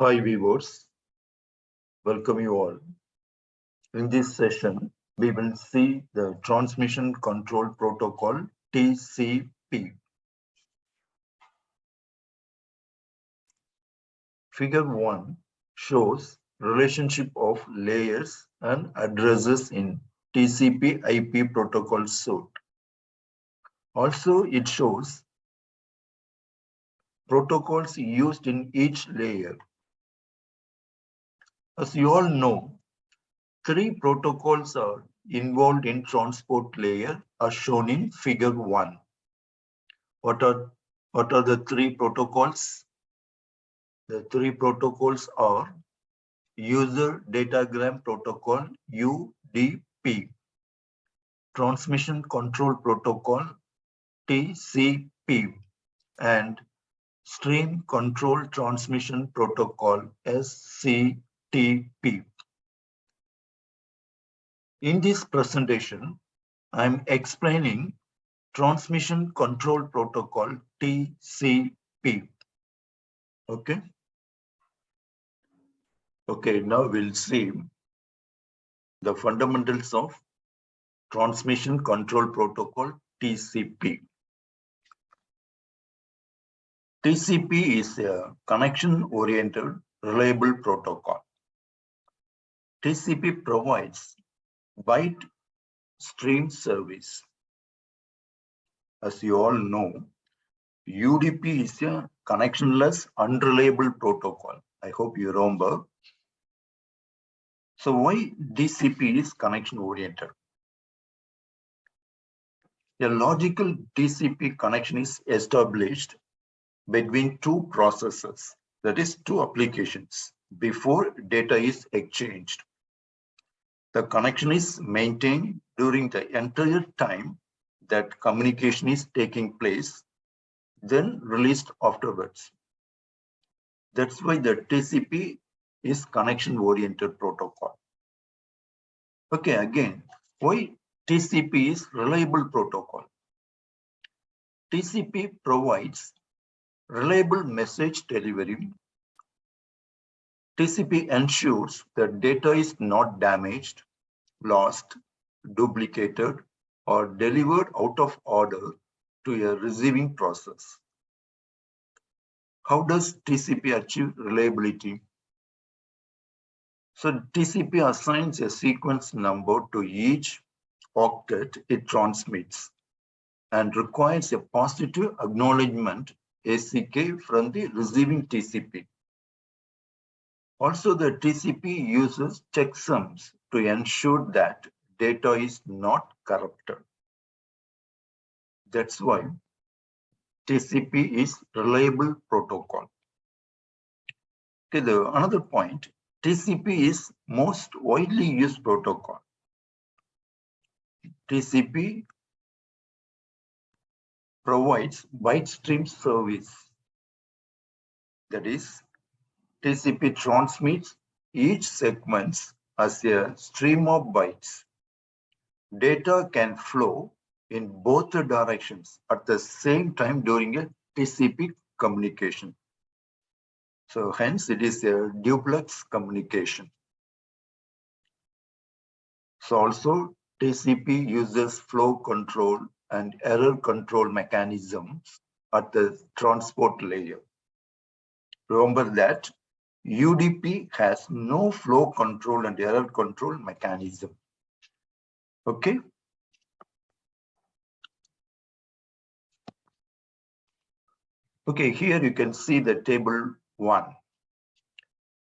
Hi viewers, welcome you all. In this session, we will see the Transmission Control Protocol TCP. Figure 1 shows relationship of layers and addresses in TCP IP protocol suite. Also, it shows protocols used in each layer. As you all know, three protocols are involved in transport layer as shown in figure 1. What are the three protocols? The three protocols are User Datagram Protocol UDP, Transmission Control Protocol TCP, and Stream Control Transmission Protocol SCTP. In this presentation, I am explaining Transmission Control Protocol TCP. Okay. Okay, now we'll see the fundamentals of Transmission Control Protocol TCP. TCP is a connection-oriented, reliable protocol. TCP provides byte stream service. As you all know, UDP is a connectionless, unreliable protocol. I hope you remember. So why TCP is connection-oriented? A logical TCP connection is established between two processes, that is, two applications, before data is exchanged. The connection is maintained during the entire time that communication is taking place, then released afterwards. That's why the TCP is connection-oriented protocol. Okay, again, why TCP is reliable protocol? TCP provides reliable message delivery. TCP ensures that data is not damaged, lost, duplicated, or delivered out of order to a receiving process. How does TCP achieve reliability? So TCP assigns a sequence number to each octet it transmits and requires a positive acknowledgement ACK from the receiving TCP. Also, the TCP uses checksums to ensure that data is not corrupted. That's why TCP is reliable protocol. Okay, another point, TCP is most widely used protocol. TCP provides byte stream service. That is, TCP transmits each segment as a stream of bytes. Data can flow in both directions at the same time during a TCP communication. So hence it is a duplex communication. So also TCP uses flow control and error control mechanisms at the transport layer. Remember that UDP has no flow control and error control mechanism. Okay. Okay, here you can see the table 1.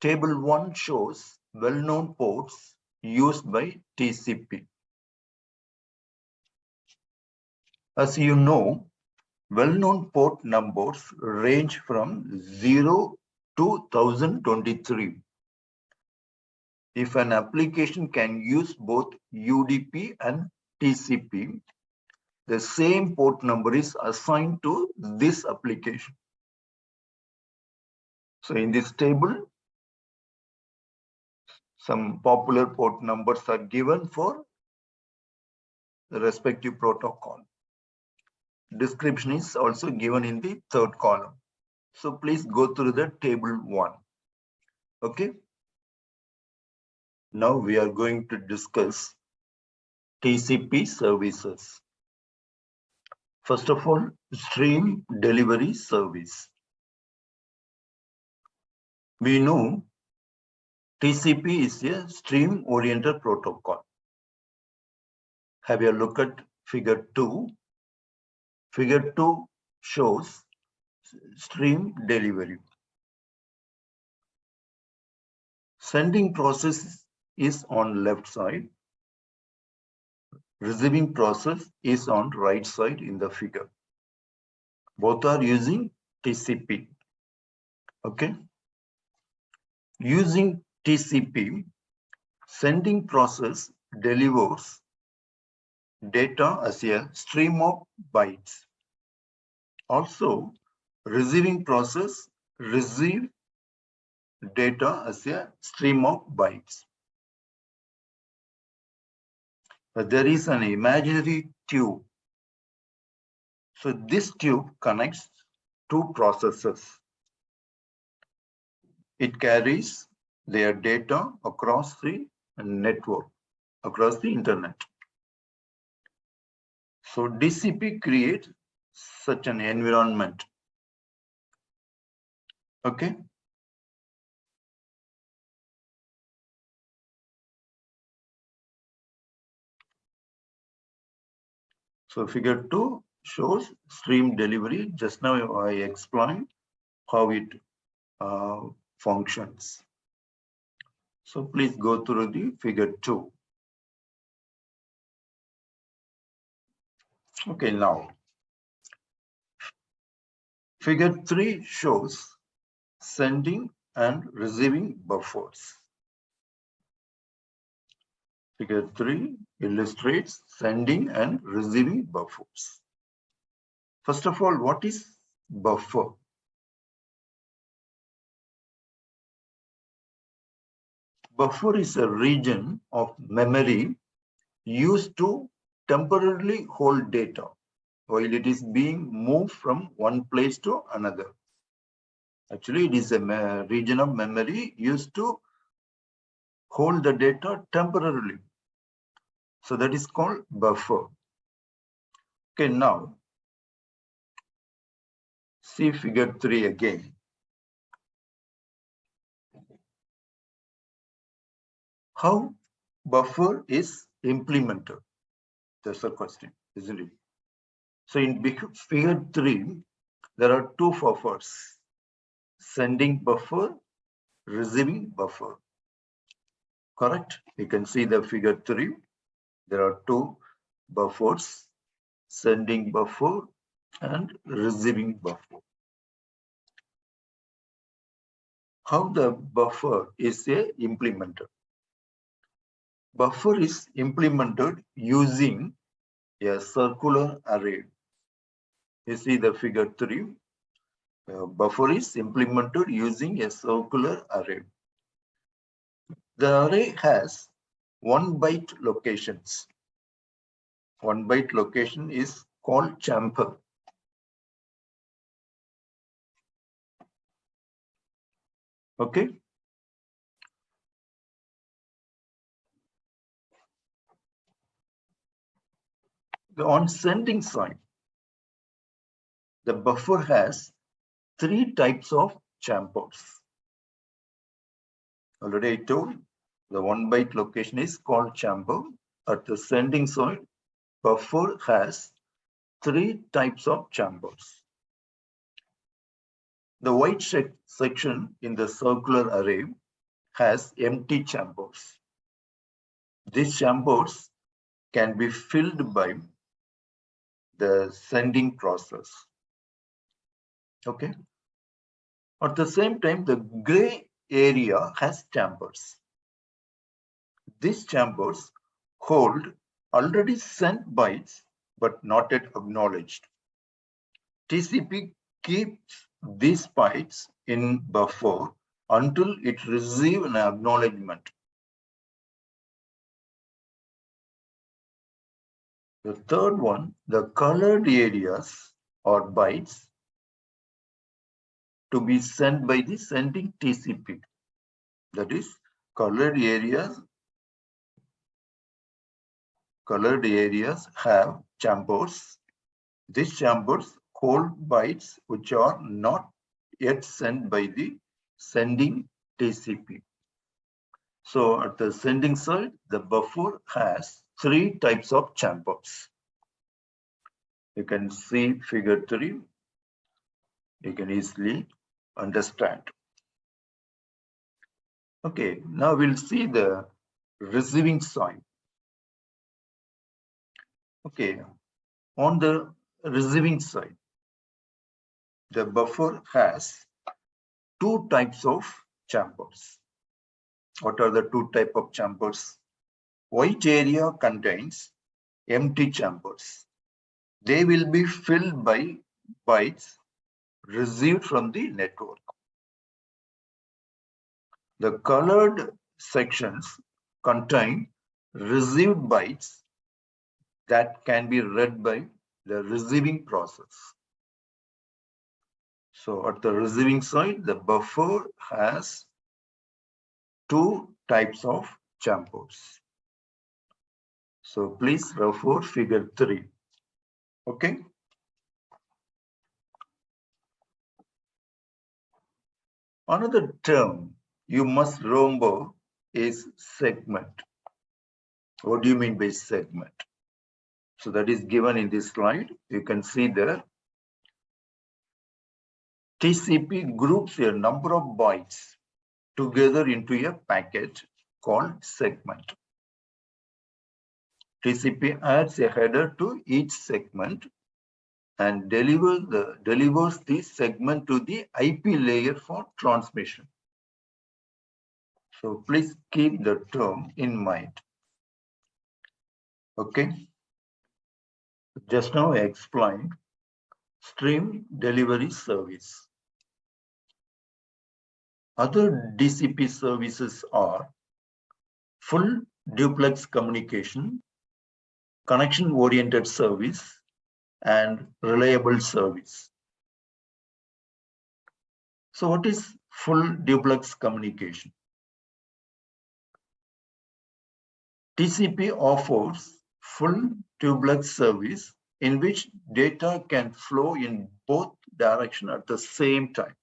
Table 1 shows well-known ports used by TCP. As you know, well-known port numbers range from 0 to 1023. If an application can use both UDP and TCP, the same port number is assigned to this application. So in this table, some popular port numbers are given for the respective protocol. Description is also given in the third column. So please go through the table 1. Okay. Now we are going to discuss TCP services. First of all, stream delivery service. We know TCP is a stream-oriented protocol. Have a look at figure 2. Figure 2 shows stream delivery. Sending process is on left side. Receiving process is on right side in the figure. Both are using TCP. Okay. Using TCP, sending process delivers data as a stream of bytes. Also, receiving process receive data as a stream of bytes. There is an imaginary tube. So this tube connects two processes. It carries their data across the network, across the internet. So DCP creates such an environment. Okay. So figure 2 shows stream delivery. Just now I explained how it functions. So please go through the figure 2. Okay, now figure 3 shows sending and receiving buffers. Figure 3 illustrates sending and receiving buffers. First of all, what is buffer? Buffer is a region of memory used to temporarily hold data while it is being moved from one place to another. Actually, it is a region of memory used to hold the data temporarily. So that is called buffer. Okay, now see figure 3 again. How buffer is implemented? That's the question, isn't it? So in figure 3, there are two buffers, sending buffer, receiving buffer. Correct? You can see the figure 3. There are two buffers, sending buffer and receiving buffer. How the buffer is implemented? Buffer is implemented using a circular array. You see the figure 3. Buffer is implemented using a circular array. The array has 1 byte locations. 1 byte location is called chamfer. Okay. On sending side, the buffer has 3 types of chambers. Already I told the 1 byte location is called chamber. At the sending side, buffer has 3 types of chambers. The white section in the circular array has empty chambers. These chambers can be filled by the sending process. Okay. At the same time, the gray area has chambers. These chambers hold already sent bytes but not yet acknowledged. TCP keeps these bytes in buffer until it receives an acknowledgement. The third one, the colored areas or bytes to be sent by the sending TCP. That is, colored areas have chambers. These chambers hold bytes which are not yet sent by the sending TCP. So at the sending side, the buffer has 3 types of chambers. You can see figure 3. You can easily understand. Okay, now we'll see the receiving side. Okay, on the receiving side, the buffer has 2 types of chambers. What are the 2 types of chambers? White area contains empty chambers. They will be filled by bytes received from the network. The colored sections contain received bytes that can be read by the receiving process. So at the receiving side, the buffer has 2 types of chambers. So please refer figure 3. Okay. Another term you must remember is segment. What do you mean by segment? So that is given in this slide. You can see there. TCP groups a number of bytes together into a packet called segment. TCP adds a header to each segment and delivers the segment to the IP layer for transmission. So please keep the term in mind. Okay. Just now I explained stream delivery service. Other DCP services are full duplex communication, connection-oriented service, and reliable service. So what is full duplex communication? TCP offers full duplex service in which data can flow in both directions at the same time.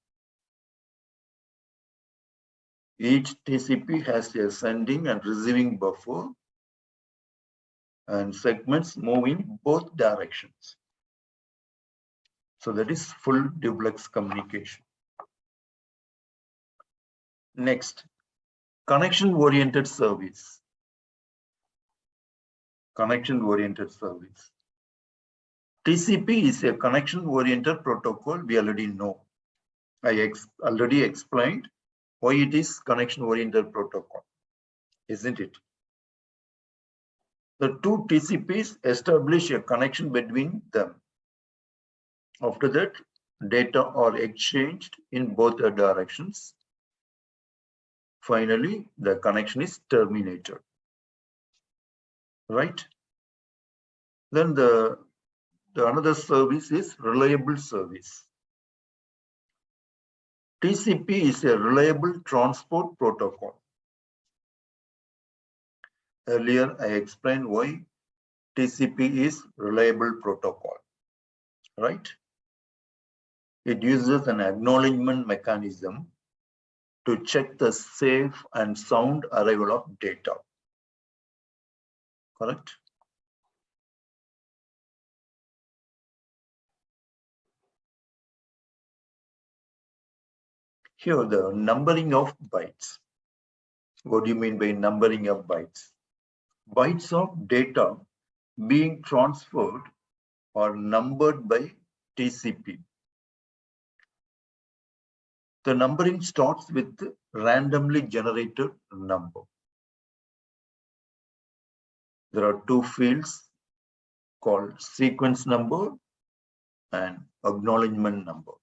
Each TCP has a sending and receiving buffer, and segments move in both directions. So that is full duplex communication. Next, connection-oriented service. Connection-oriented service. TCP is a connection-oriented protocol we already know. I already explained why it is connection-oriented protocol, isn't it? The two TCPs establish a connection between them. After that, data are exchanged in both the directions. Finally, the connection is terminated. Right? Then the another service is reliable service. TCP is a reliable transport protocol. Earlier, I explained why TCP is reliable protocol, right? It uses an acknowledgement mechanism to check the safe and sound arrival of data. Correct? Here, the numbering of bytes. What do you mean by numbering of bytes? Bytes of data being transferred are numbered by TCP. The numbering starts with randomly generated number. There are 2 fields called sequence number and acknowledgement number.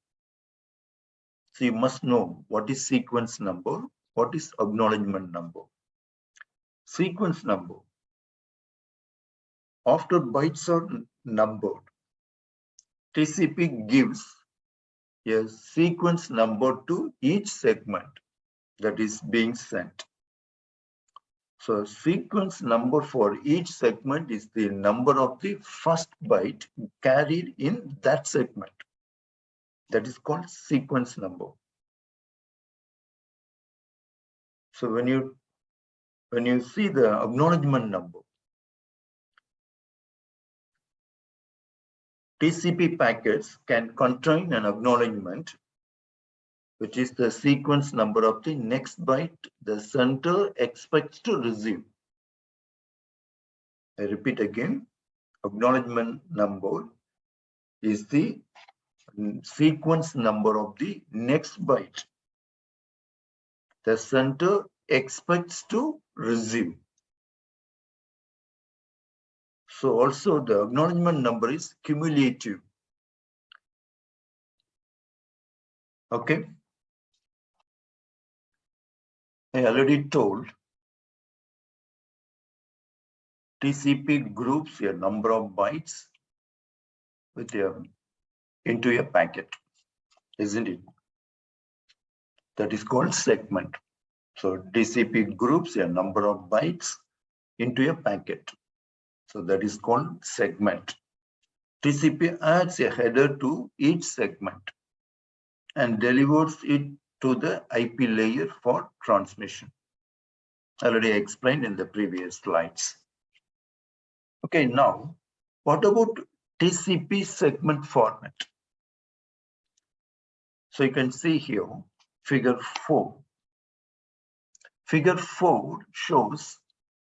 So you must know what is sequence number, what is acknowledgement number. Sequence number. After bytes are numbered, TCP gives a sequence number to each segment. that is being sent. So sequence number for each segment is the number of the first byte carried in that segment. That is called sequence number. So when you see the acknowledgement number, TCP packets can contain an acknowledgement, which is the sequence number of the next byte the sender expects to receive. I repeat again, acknowledgement number is the sequence number of the next byte the sender expects to receive. So also the acknowledgement number is cumulative. Okay. I already told TCP groups a number of bytes into a packet, isn't it? That is called segment. So TCP groups a number of bytes into a packet. So that is called segment. TCP adds a header to each segment and delivers it to the IP layer for transmission. Already explained in the previous slides. Okay, now what about TCP segment format? So you can see here figure 4. Figure 4 shows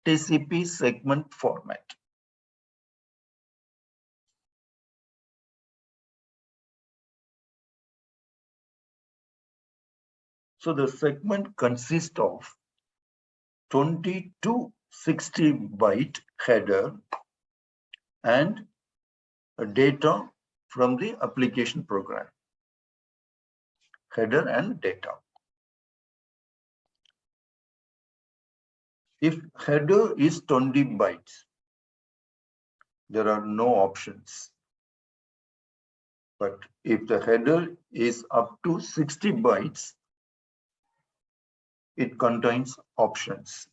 TCP segment format. So the segment consists of 20 to 60 byte header and data from the application program. Header and data. If header is 20 bytes, there are no options. But if the header is up to 60 bytes, it contains options.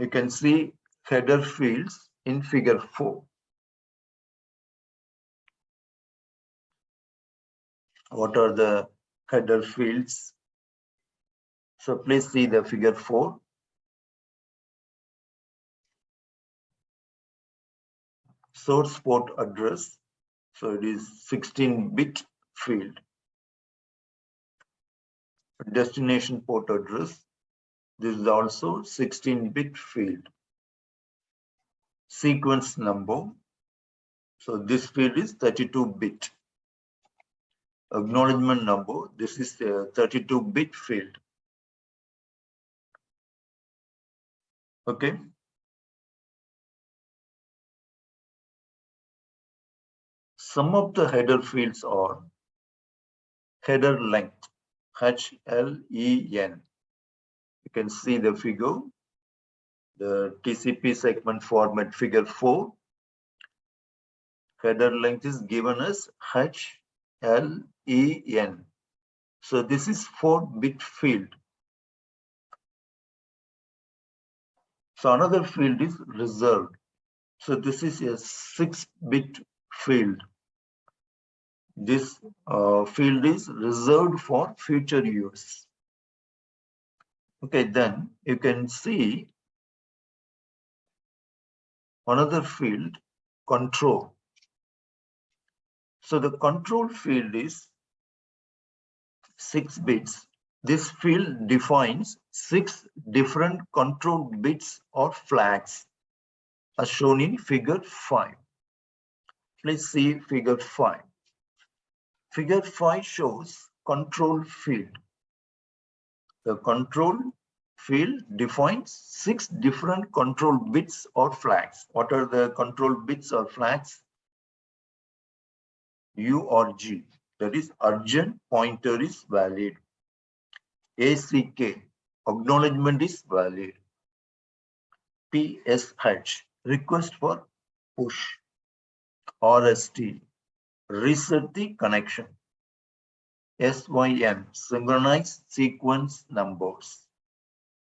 You can see header fields in figure 4. What are the header fields? So please see the figure 4. Source port address. So it is 16-bit field. Destination port address. This is also 16-bit field. Sequence number. So this field is 32-bit. Acknowledgement number. This is a 32-bit field. Okay. Some of the header fields are header length, HLEN. You can see the figure, the TCP segment format figure 4. Header length is given as HLEN. So this is 4-bit field. So another field is reserved. So this is a 6-bit field. This field is reserved for future use. Okay, then you can see another field, control. So the control field is 6 bits. This field defines 6 different control bits or flags as shown in figure 5. Please see figure 5. Figure 5 shows control field. The control field defines 6 different control bits or flags. What are the control bits or flags? U or G, that is urgent pointer is valid. ACK, acknowledgement is valid. PSH, request for push. RST, reset the connection. SYN, synchronized sequence numbers.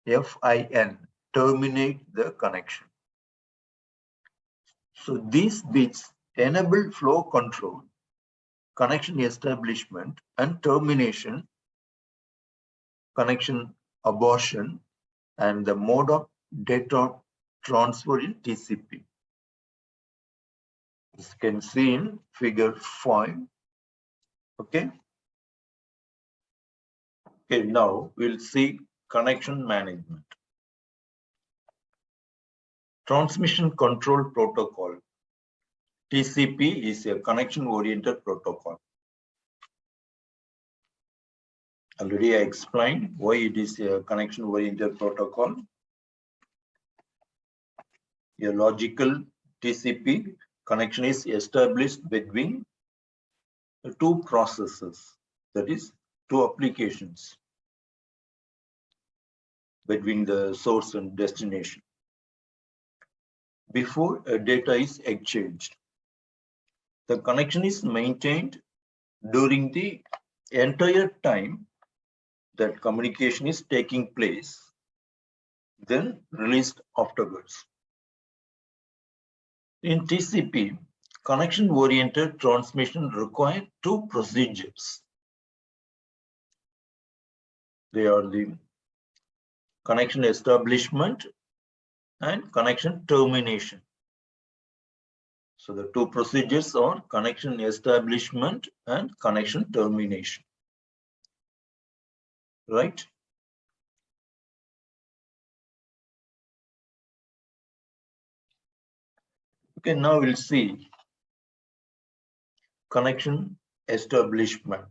FIN, terminate the connection. So these bits enable flow control, connection establishment and termination, connection abortion, and the mode of data transfer in TCP. As you can see in figure 5. Okay. Okay, now we'll see connection management. Transmission control protocol. TCP is a connection-oriented protocol. Already I explained why it is a connection-oriented protocol. A logical TCP connection is established between the two processes, that is, two applications, between the source and destination, before a data is exchanged. The connection is maintained during the entire time that communication is taking place, then released afterwards. In TCP, connection-oriented transmission requires two procedures. They are the connection establishment and connection termination. So the two procedures are connection establishment and connection termination. Right? Okay, now we'll see connection establishment.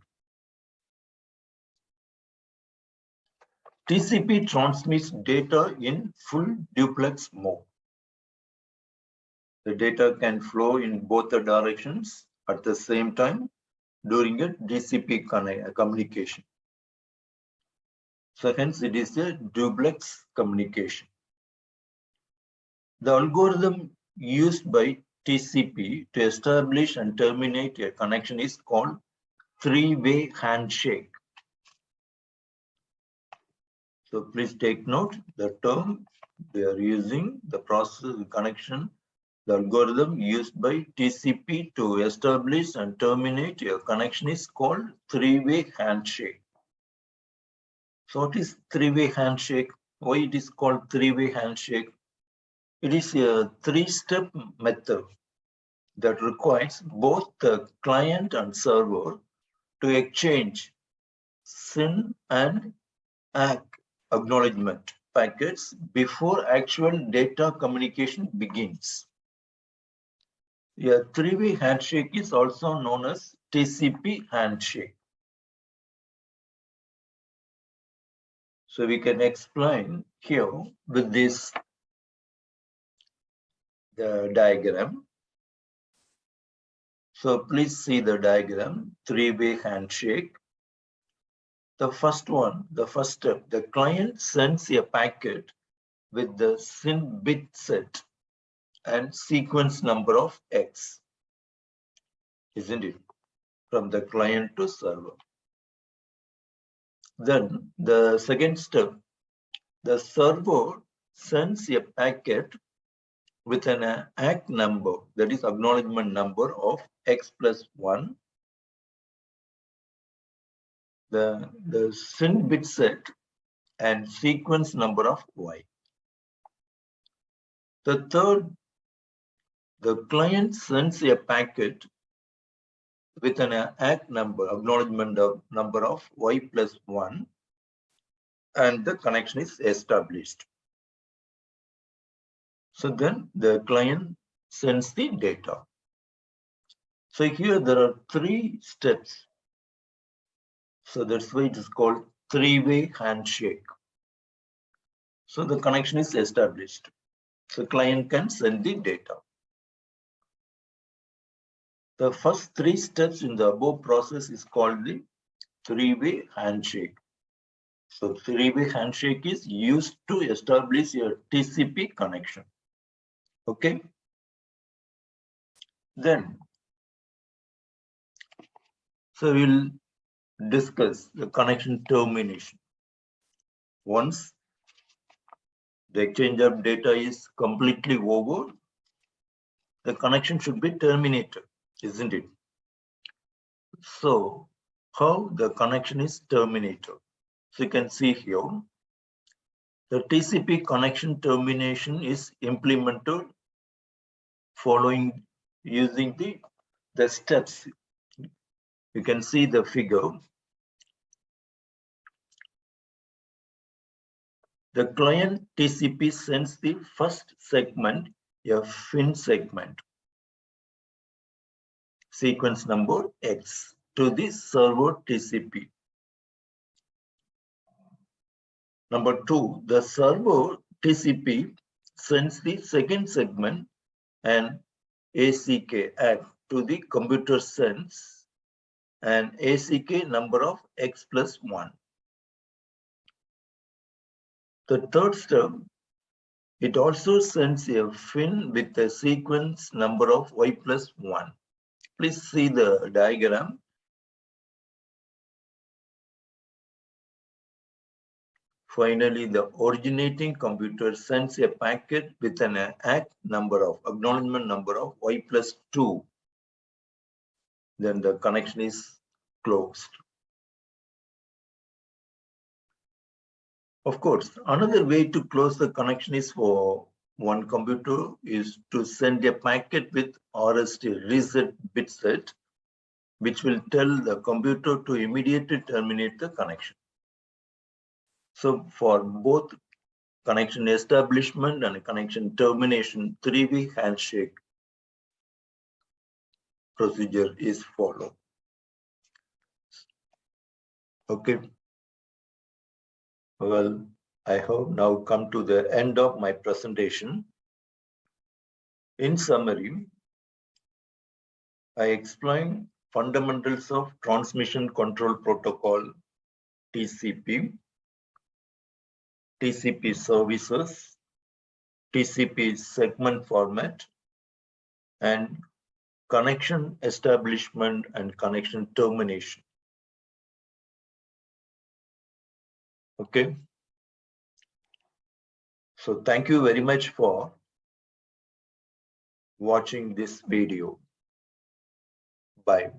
TCP transmits data in full duplex mode. The data can flow in both the directions at the same time during a TCP communication. So hence it is a duplex communication. The algorithm used by TCP to establish and terminate a connection is called three-way handshake. So please take note, the term they are using, the process connection, the algorithm used by TCP to establish and terminate a connection is called three-way handshake. So what is three-way handshake? Why it is called three-way handshake? It is a three-step method that requires both the client and server to exchange SYN and ACK acknowledgement packets before actual data communication begins. A three-way handshake is also known as TCP handshake. So we can explain here with this the diagram. So please see the diagram, three-way handshake. The first one, the first step, the client sends a packet with the SYN bit set and sequence number of X, isn't it? From the client to server. Then the second step, the server sends a packet with an ACK number, that is acknowledgement number of X plus 1, the SYN bit set and sequence number of Y. The third, the client sends a packet with an ACK number, acknowledgement number of Y plus 1, and the connection is established. So then the client sends the data. So here there are three steps. So that's why it is called three-way handshake. So the connection is established. So client can send the data. The first three steps in the above process is called the three-way handshake. So three-way handshake is used to establish a TCP connection. Okay. Then, so we'll discuss the connection termination. Once the exchange of data is completely over, the connection should be terminated, isn't it? So, how the connection is terminated? So you can see here, the TCP connection termination is implemented following using the steps. You can see the figure. The client TCP sends the first segment, a FIN segment, sequence number X, to the server TCP. Number two, the server TCP sends the second segment and ACK to the computer sends an ACK number of X plus 1. The third step, it also sends a FIN with a sequence number of Y plus 1. Please see the diagram. Finally, the originating computer sends a packet with an acknowledgement number of Y plus 2. Then the connection is closed. Of course, another way to close the connection is for one computer is to send a packet with RST, reset bit set, which will tell the computer to immediately terminate the connection. So for both connection establishment and connection termination, three-way handshake procedure is followed. Okay. Well, I have now come to the end of my presentation. In summary, I explained fundamentals of transmission control protocol, TCP, TCP services, TCP segment format, and connection establishment and connection termination. Okay. So thank you very much for watching this video. Bye.